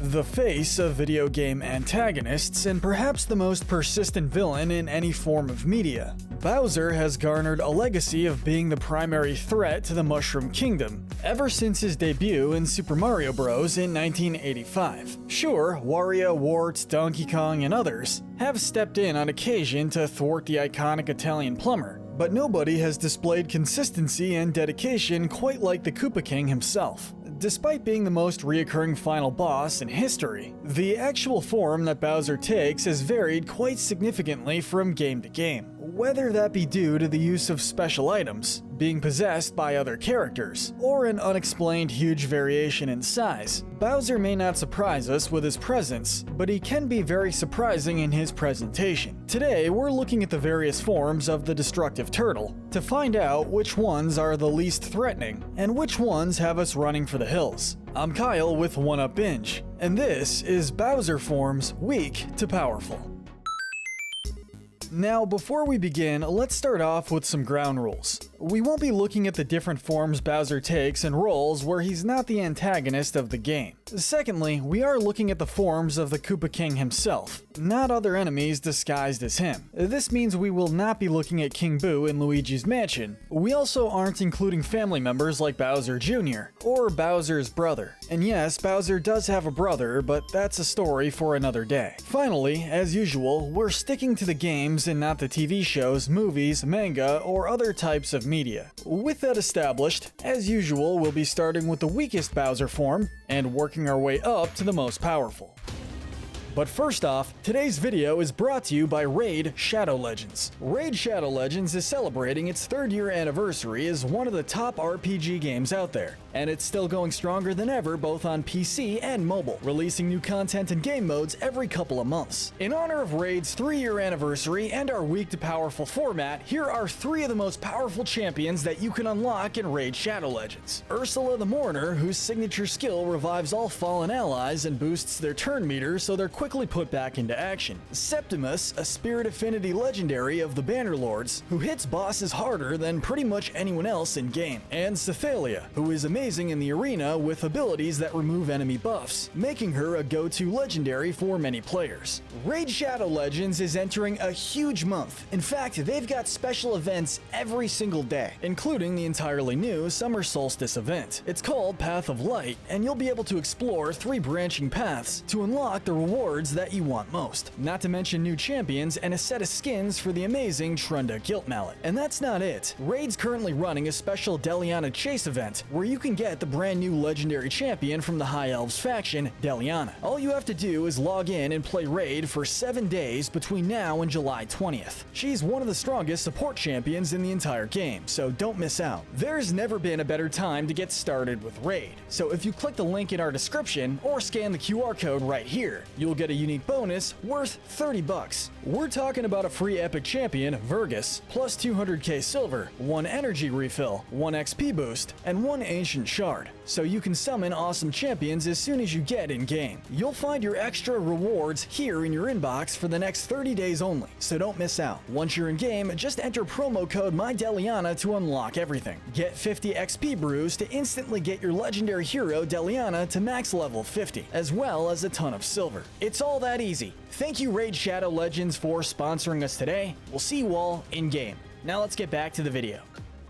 The face of video game antagonists and perhaps the most persistent villain in any form of media, Bowser has garnered a legacy of being the primary threat to the Mushroom Kingdom ever since his debut in Super Mario Bros. In 1985. Sure, Wario, Wart, Donkey Kong, and others have stepped in on occasion to thwart the iconic Italian plumber, but nobody has displayed consistency and dedication quite like the Koppa King himself. Despite being the most reoccurring final boss in history, the actual form that Bowser takes has varied quite significantly from game to game. Whether that be due to the use of special items, being possessed by other characters, or an unexplained huge variation in size, Bowser may not surprise us with his presence, but he can be very surprising in his presentation. Today, we're looking at the various forms of the destructive turtle to find out which ones are the least threatening and which ones have us running for the hills. I'm Kyle with 1UP Binge, and this is Bowser Forms Weak to Powerful. Now, before we begin, let's start off with some ground rules. We won't be looking at the different forms Bowser takes in roles where he's not the antagonist of the game. Secondly, we are looking at the forms of the Koppa King himself, not other enemies disguised as him. This means we will not be looking at King Boo in Luigi's Mansion. We also aren't including family members like Bowser Jr. or Bowser's brother. And yes, Bowser does have a brother, but that's a story for another day. Finally, as usual, we're sticking to the games and not the TV shows, movies, manga, or other types of media. With that established, as usual, we'll be starting with the weakest Bowser form and working our way up to the most powerful. But first off, today's video is brought to you by Raid Shadow Legends. Raid Shadow Legends is celebrating its 3rd year anniversary as one of the top RPG games out there, and it's still going stronger than ever both on PC and mobile, releasing new content and game modes every couple of months. In honor of Raid's 3-year anniversary and our weak to powerful format, here are 3 of the most powerful champions that you can unlock in Raid Shadow Legends. Ursula the Mourner, whose signature skill revives all fallen allies and boosts their turn meter so they're quickly put back into action. Septimus, a spirit affinity legendary of the Bannerlords, who hits bosses harder than pretty much anyone else in game. And Cethalia, who is amazing in the arena with abilities that remove enemy buffs, making her a go-to legendary for many players. Raid Shadow Legends is entering a huge month. In fact, they've got special events every single day, including the entirely new Summer Solstice event. It's called Path of Light, and you'll be able to explore 3 branching paths to unlock the rewards that you want most, not to mention new champions and a set of skins for the amazing Trunda Gilt Mallet. And that's not it. Raid's currently running a special Deliana Chase event where you can get the brand new legendary champion from the High Elves faction, Deliana. All you have to do is log in and play Raid for 7 days between now and July 20th. She's one of the strongest support champions in the entire game, so don't miss out. There's never been a better time to get started with Raid, so if you click the link in our description or scan the QR code right here, you'll get a unique bonus worth $30. We're talking about a free epic champion, Vergus, plus 200k silver, 1 energy refill, 1 XP boost, and 1 ancient shard, so you can summon awesome champions as soon as you get in game. You'll find your extra rewards here in your inbox for the next 30 days only, so don't miss out. Once you're in game, just enter promo code MyDeliana to unlock everything. Get 50 XP brews to instantly get your legendary hero Deliana to max level 50, as well as a ton of silver. It's all that easy. Thank you Raid Shadow Legends for sponsoring us today. We'll see you all in game. Now let's get back to the video.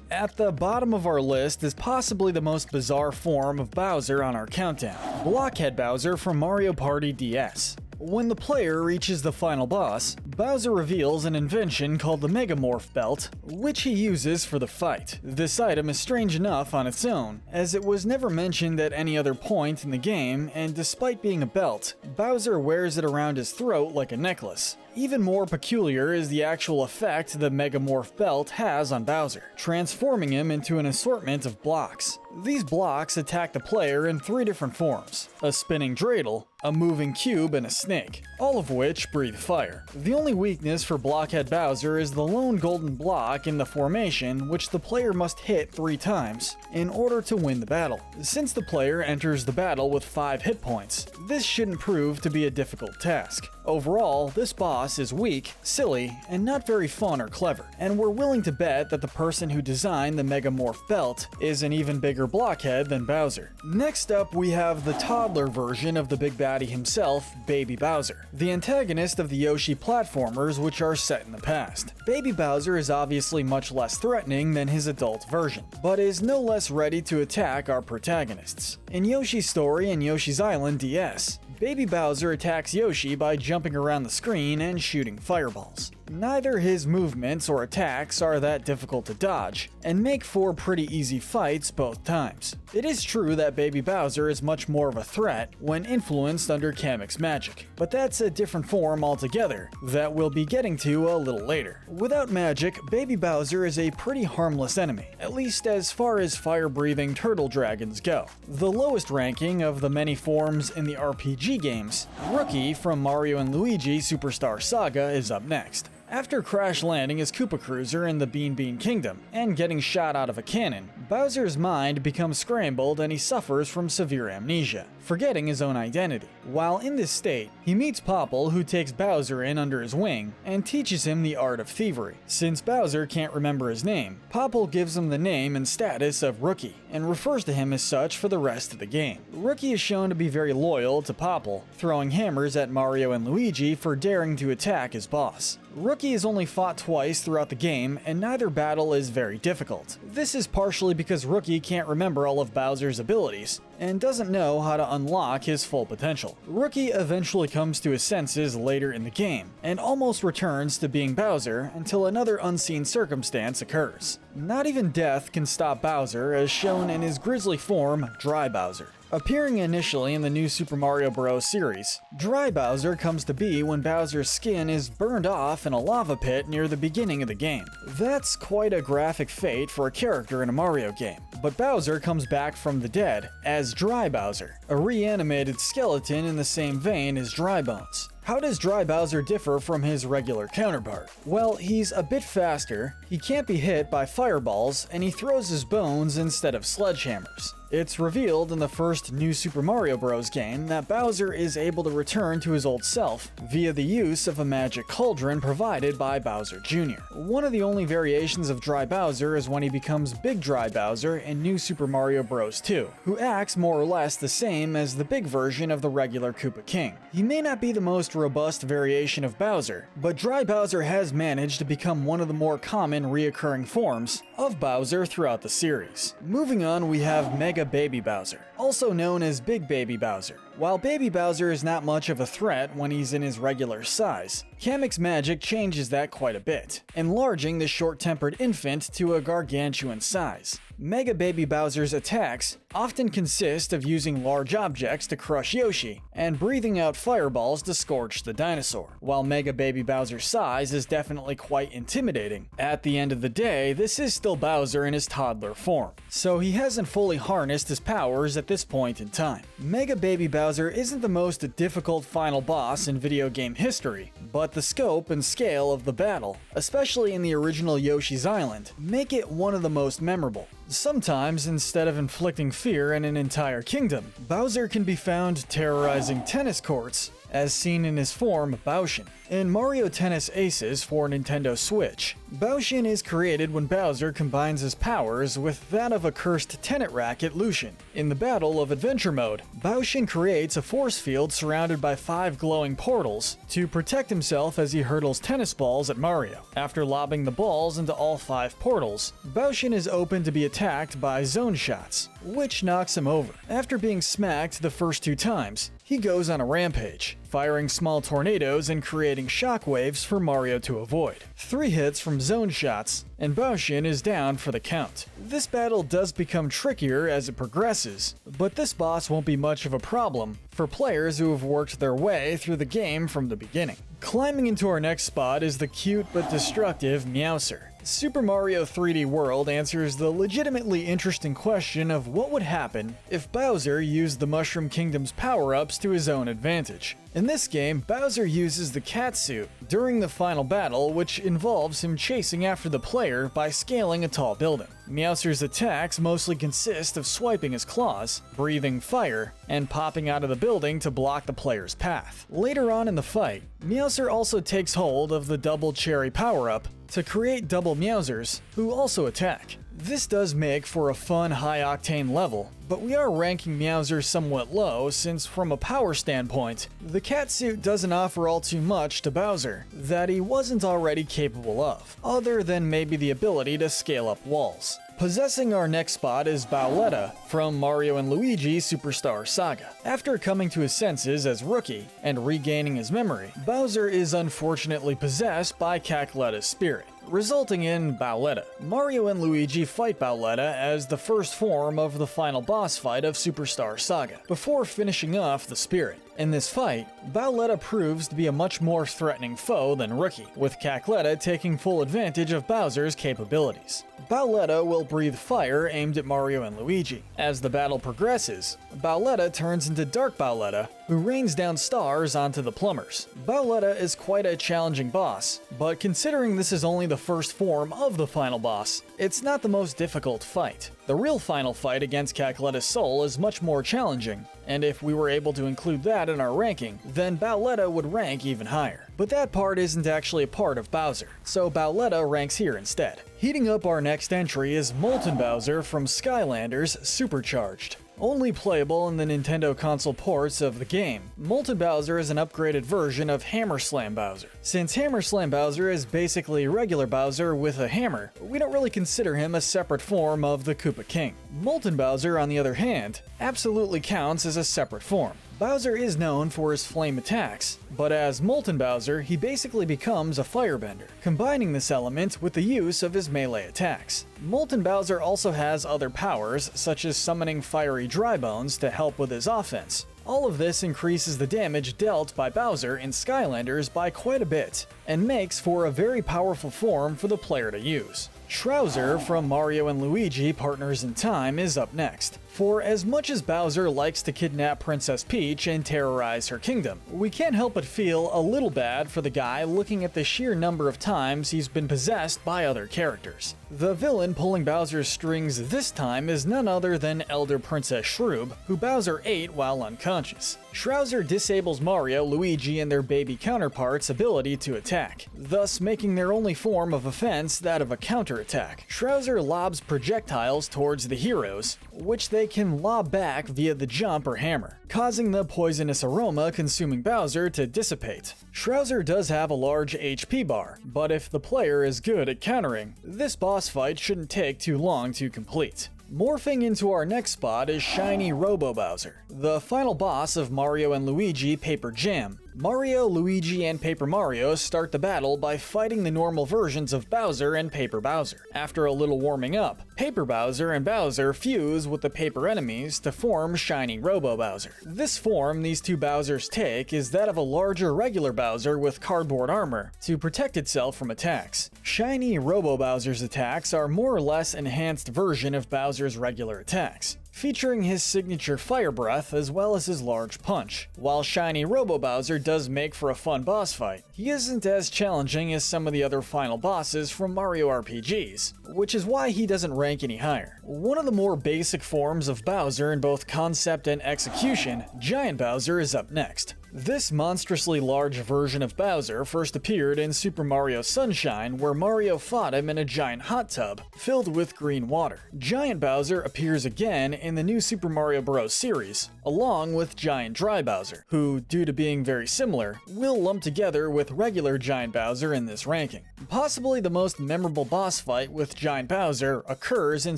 At the bottom of our list is possibly the most bizarre form of Bowser on our countdown, Blockhead Bowser from Mario Party DS. When the player reaches the final boss, Bowser reveals an invention called the Megamorph Belt, which he uses for the fight. This item is strange enough on its own, as it was never mentioned at any other point in the game, and despite being a belt, Bowser wears it around his throat like a necklace. Even more peculiar is the actual effect the Megamorph Belt has on Bowser, transforming him into an assortment of blocks. These blocks attack the player in 3 different forms: a spinning dreidel, a moving cube, and a snake, all of which breathe fire. The only weakness for Blockhead Bowser is the lone golden block in the formation, which the player must hit 3 times in order to win the battle. Since the player enters the battle with 5 hit points, this shouldn't prove to be a difficult task. Overall, this boss is weak, silly, and not very fun or clever, and we're willing to bet that the person who designed the Megamorph belt is an even bigger blockhead than Bowser. Next up, we have the toddler version of the big baddie himself, Baby Bowser, the antagonist of the Yoshi platformers which are set in the past. Baby Bowser is obviously much less threatening than his adult version, but is no less ready to attack our protagonists. In Yoshi's Story and Yoshi's Island DS, Baby Bowser attacks Yoshi by jumping around the screen and shooting fireballs. Neither his movements or attacks are that difficult to dodge, and make for pretty easy fights both times. It is true that Baby Bowser is much more of a threat when influenced under Kamek's magic, but that's a different form altogether that we'll be getting to a little later. Without magic, Baby Bowser is a pretty harmless enemy, at least as far as fire-breathing turtle dragons go. The lowest ranking of the many forms in the RPG games, Rookie from Mario & Luigi Superstar Saga is up next. After crash landing his Koopa Cruiser in the Bean Bean Kingdom and getting shot out of a cannon, Bowser's mind becomes scrambled and he suffers from severe amnesia, forgetting his own identity. While in this state, he meets Popple, who takes Bowser in under his wing and teaches him the art of thievery. Since Bowser can't remember his name, Popple gives him the name and status of Rookie and refers to him as such for the rest of the game. Rookie is shown to be very loyal to Popple, throwing hammers at Mario and Luigi for daring to attack his boss. Rookie is only fought twice throughout the game, and neither battle is very difficult. This is partially because Rookie can't remember all of Bowser's abilities, and doesn't know how to unlock his full potential. Rookie eventually comes to his senses later in the game, and almost returns to being Bowser until another unseen circumstance occurs. Not even death can stop Bowser, as shown in his grisly form, Dry Bowser. Appearing initially in the new Super Mario Bros. Series, Dry Bowser comes to be when Bowser's skin is burned off in a lava pit near the beginning of the game. That's quite a graphic fate for a character in a Mario game, but Bowser comes back from the dead as Dry Bowser, a reanimated skeleton in the same vein as Dry Bones. How does Dry Bowser differ from his regular counterpart? Well, he's a bit faster, he can't be hit by fireballs, and he throws his bones instead of sledgehammers. It's revealed in the first new Super Mario Bros. Game that Bowser is able to return to his old self via the use of a magic cauldron provided by Bowser Jr. One of the only variations of Dry Bowser is when he becomes Big Dry Bowser in New Super Mario Bros. 2, who acts more or less the same as the big version of the regular Koppa King. He may not be the most robust variation of Bowser, but Dry Bowser has managed to become one of the more common reoccurring forms of Bowser throughout the series. Moving on, we have Mega Baby Bowser, also known as Big Baby Bowser. While Baby Bowser is not much of a threat when he's in his regular size, Kamek's magic changes that quite a bit, enlarging the short-tempered infant to a gargantuan size. Mega Baby Bowser's attacks often consist of using large objects to crush Yoshi and breathing out fireballs to scorch the dinosaur. While Mega Baby Bowser's size is definitely quite intimidating, at the end of the day, this is still Bowser in his toddler form, so he hasn't fully harnessed his powers at this point in time. Mega Baby Bowser isn't the most difficult final boss in video game history, but the scope and scale of the battle, especially in the original Yoshi's Island, make it one of the most memorable. Sometimes, instead of inflicting fear in an entire kingdom, Bowser can be found terrorizing tennis courts, as seen in his form Bauschen. In Mario Tennis Aces for Nintendo Switch, Bauschen is created when Bowser combines his powers with that of a cursed tennis racket Lucian. In the Battle of Adventure Mode, Bauschen creates a force field surrounded by 5 glowing portals to protect himself as he hurdles tennis balls at Mario. After lobbing the balls into all 5 portals, Bauschen is open to be attacked by zone shots, which knocks him over. After being smacked the first 2 times, he goes on a rampage, firing small tornadoes and creating shockwaves for Mario to avoid. 3 hits from zone shots, and Bauschen is down for the count. This battle does become trickier as it progresses, but this boss won't be much of a problem for players who have worked their way through the game from the beginning. Climbing into our next spot is the cute but destructive Meowser. Super Mario 3D World answers the legitimately interesting question of what would happen if Bowser used the Mushroom Kingdom's power-ups to his own advantage. In this game, Bowser uses the cat suit during the final battle, which involves him chasing after the player by scaling a tall building. Meowser's attacks mostly consist of swiping his claws, breathing fire, and popping out of the building to block the player's path. Later on in the fight, Meowser also takes hold of the double cherry power-up to create double Meowsers, who also attack. This does make for a fun high-octane level, but we are ranking Meowser somewhat low since from a power standpoint, the catsuit doesn't offer all too much to Bowser that he wasn't already capable of, other than maybe the ability to scale up walls. Possessing our next spot is Bowletta from Mario & Luigi Superstar Saga. After coming to his senses as Rookie and regaining his memory, Bowser is unfortunately possessed by Cacletta's spirit, resulting in Bowletta. Mario and Luigi fight Bowletta as the first form of the final boss fight of Superstar Saga, before finishing off the spirit. In this fight, Bowletta proves to be a much more threatening foe than Rookie, with Cacletta taking full advantage of Bowser's capabilities. Bowletta will breathe fire aimed at Mario and Luigi. As the battle progresses, Bowletta turns into Dark Bowletta, who rains down stars onto the plumbers. Bowletta is quite a challenging boss, but considering this is only the first form of the final boss, it's not the most difficult fight. The real final fight against Cacletta's soul is much more challenging, and if we were able to include that in our ranking, then Bowletta would rank even higher. But that part isn't actually a part of Bowser, so Bowletta ranks here instead. Heating up our next entry is Molten Bowser from Skylanders Supercharged. Only playable in the Nintendo console ports of the game, Molten Bowser is an upgraded version of Hammer Slam Bowser. Since Hammer Slam Bowser is basically regular Bowser with a hammer, we don't really consider him a separate form of the Koppa King. Molten Bowser, on the other hand, absolutely counts as a separate form. Bowser is known for his flame attacks, but as Molten Bowser, he basically becomes a firebender, combining this element with the use of his melee attacks. Molten Bowser also has other powers, such as summoning fiery dry bones to help with his offense. All of this increases the damage dealt by Bowser in Skylanders by quite a bit, and makes for a very powerful form for the player to use. Schrozer from Mario & Luigi Partners in Time is up next. For as much as Bowser likes to kidnap Princess Peach and terrorize her kingdom, we can't help but feel a little bad for the guy looking at the sheer number of times he's been possessed by other characters. The villain pulling Bowser's strings this time is none other than Elder Princess Shroob, who Bowser ate while unconscious. Schrozer disables Mario, Luigi, and their baby counterparts' ability to attack, thus making their only form of offense that of a counterattack. Schrozer lobs projectiles towards the heroes, which they can lob back via the jump or hammer, causing the poisonous aroma consuming Bowser to dissipate. Schrozer does have a large HP bar, but if the player is good at countering, this boss fight shouldn't take too long to complete. Morphing into our next spot is Shiny RoboBowser, the final boss of Mario & Luigi Paper Jam. Mario, Luigi, and Paper Mario start the battle by fighting the normal versions of Bowser and Paper Bowser. After a little warming up, Paper Bowser and Bowser fuse with the paper enemies to form Shiny RoboBowser. This form these two Bowsers take is that of a larger regular Bowser with cardboard armor to protect itself from attacks. Shiny RoboBowser's attacks are more or less enhanced version of Bowser's regular attacks, featuring his signature fire breath as well as his large punch. While Shiny RoboBowser does make for a fun boss fight, he isn't as challenging as some of the other final bosses from Mario RPGs, which is why he doesn't rank any higher. One of the more basic forms of Bowser in both concept and execution, Giant Bowser, is up next. This monstrously large version of Bowser first appeared in Super Mario Sunshine, where Mario fought him in a giant hot tub filled with green water. Giant Bowser appears again in the new Super Mario Bros. Series, along with Giant Dry Bowser, who, due to being very similar, will lump together with regular Giant Bowser in this ranking. Possibly the most memorable boss fight with Giant Bowser occurs in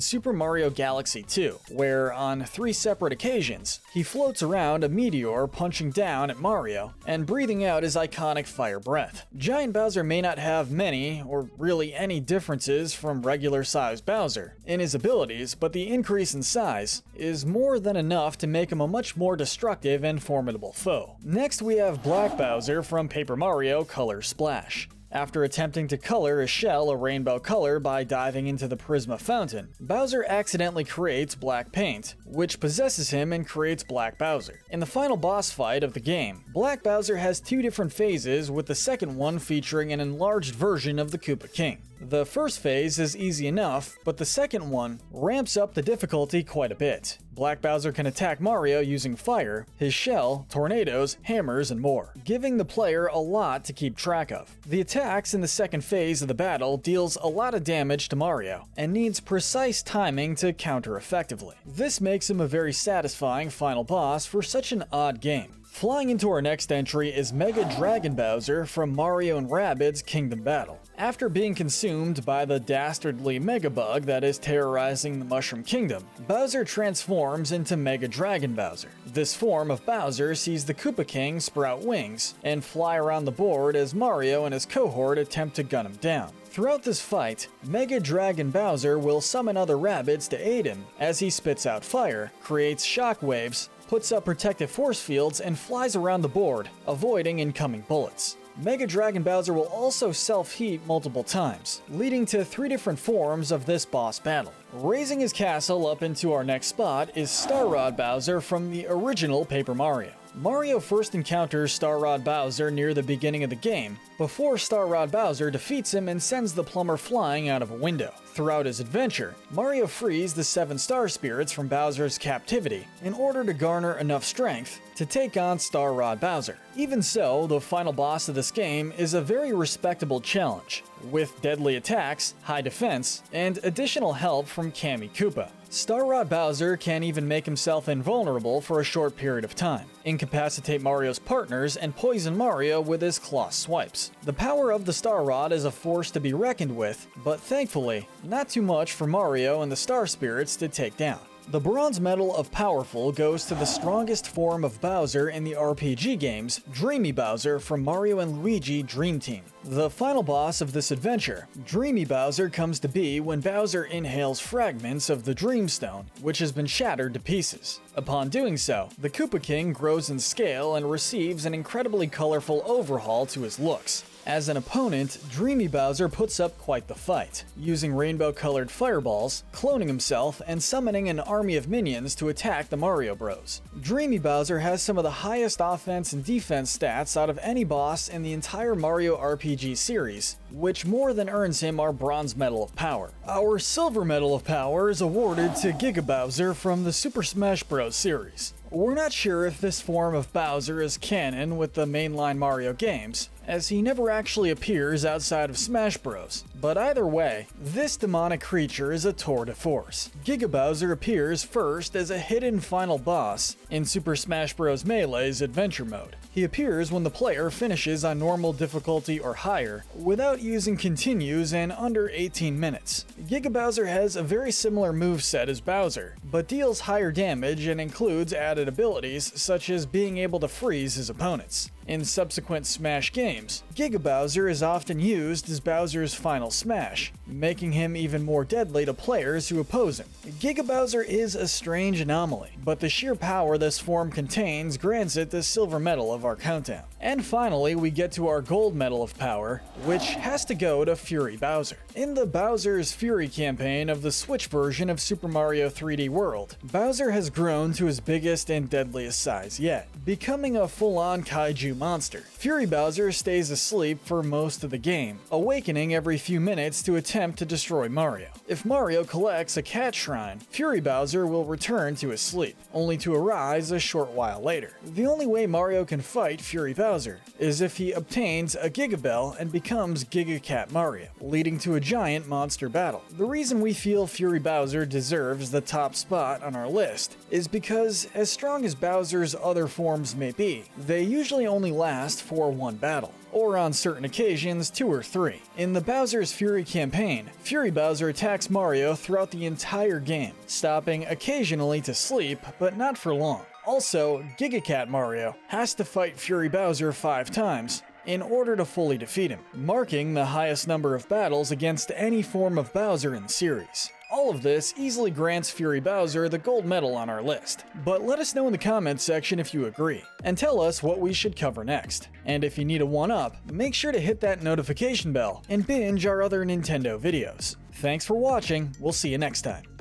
Super Mario Galaxy 2, where on 3 separate occasions, he floats around a meteor punching down at Mario and breathing out his iconic fire breath. Giant Bowser may not have many, or really any differences from regular-sized Bowser in his abilities, but the increase in size is more than enough to make him a much more destructive and formidable foe. Next we have Black Bowser from Paper Mario Color Splash. After attempting to color his shell a rainbow color by diving into the Prisma fountain, Bowser accidentally creates black paint, which possesses him and creates Black Bowser. In the final boss fight of the game, Black Bowser has two different phases, with the second one featuring an enlarged version of the Koppa King. The first phase is easy enough, but the second one ramps up the difficulty quite a bit. Black Bowser can attack Mario using fire, his shell, tornadoes, hammers, and more, giving the player a lot to keep track of. The attacks in the second phase of the battle deals a lot of damage to Mario, and needs precise timing to counter effectively. This makes him a very satisfying final boss for such an odd game. Flying into our next entry is Mega Dragon Bowser from Mario and Rabbids Kingdom Battle. After being consumed by the dastardly Mega Bug that is terrorizing the Mushroom Kingdom, Bowser transforms into Mega Dragon Bowser. This form of Bowser sees the Koppa King sprout wings and fly around the board as Mario and his cohort attempt to gun him down. Throughout this fight, Mega Dragon Bowser will summon other Rabbids to aid him as he spits out fire, creates shockwaves, puts up protective force fields, and flies around the board, avoiding incoming bullets. Mega Dragon Bowser will also self-heat multiple times, leading to 3 different forms of this boss battle. Raising his castle up into our next spot is Star Rod Bowser from the original Paper Mario. Mario first encounters Star Rod Bowser near the beginning of the game, before Star Rod Bowser defeats him and sends the plumber flying out of a window. Throughout his adventure, Mario frees the 7 star spirits from Bowser's captivity in order to garner enough strength to take on Star Rod Bowser. Even so, the final boss of this game is a very respectable challenge, with deadly attacks, high defense, and additional help from Kammy Koopa. Star Rod Bowser can even make himself invulnerable for a short period of time, incapacitate Mario's partners, and poison Mario with his claw swipes. The power of the Star Rod is a force to be reckoned with, but thankfully, not too much for Mario and the Star Spirits to take down. The bronze medal of Powerful goes to the strongest form of Bowser in the RPG games, Dreamy Bowser from Mario and Luigi Dream Team. The final boss of this adventure, Dreamy Bowser, comes to be when Bowser inhales fragments of the Dreamstone, which has been shattered to pieces. Upon doing so, the Koppa King grows in scale and receives an incredibly colorful overhaul to his looks. As an opponent, Dreamy Bowser puts up quite the fight, using rainbow-colored fireballs, cloning himself, and summoning an army of minions to attack the Mario Bros. Dreamy Bowser has some of the highest offense and defense stats out of any boss in the entire Mario RPG series, which more than earns him our Bronze Medal of Power. Our Silver Medal of Power is awarded to Giga Bowser from the Super Smash Bros. Series. We're not sure if this form of Bowser is canon with the mainline Mario games, as he never actually appears outside of Smash Bros. But either way, this demonic creature is a tour de force. Giga Bowser appears first as a hidden final boss in Super Smash Bros. Melee's Adventure Mode. He appears when the player finishes on normal difficulty or higher, without using continues and under 18 minutes. Giga Bowser has a very similar moveset as Bowser, but deals higher damage and includes added abilities such as being able to freeze his opponents. In subsequent Smash games, Giga Bowser is often used as Bowser's final smash, making him even more deadly to players who oppose him. Giga Bowser is a strange anomaly, but the sheer power this form contains grants it the silver medal of our countdown. And finally, we get to our gold medal of power, which has to go to Fury Bowser. In the Bowser's Fury campaign of the Switch version of Super Mario 3D World, Bowser has grown to his biggest and deadliest size yet, becoming a full-on kaiju monster. Fury Bowser stays asleep for most of the game, awakening every few minutes to attempt to destroy Mario. If Mario collects a cat shrine, Fury Bowser will return to his sleep, only to arise a short while later. The only way Mario can fight Fury Bowser is if he obtains a Giga Bell and becomes Giga Cat Mario, leading to a giant monster battle. The reason we feel Fury Bowser deserves the top spot on our list is because, as strong as Bowser's other forms may be, they usually only last for one battle, or on certain occasions 2 or 3. In the Bowser's Fury campaign, Fury Bowser attacks Mario throughout the entire game, stopping occasionally to sleep, but not for long. Also, Giga Cat Mario has to fight Fury Bowser 5 times in order to fully defeat him, marking the highest number of battles against any form of Bowser in the series. All of this easily grants Fury Bowser the gold medal on our list, but let us know in the comments section if you agree, and tell us what we should cover next. And if you need a one-up, make sure to hit that notification bell and binge our other Nintendo videos. Thanks for watching, we'll see you next time.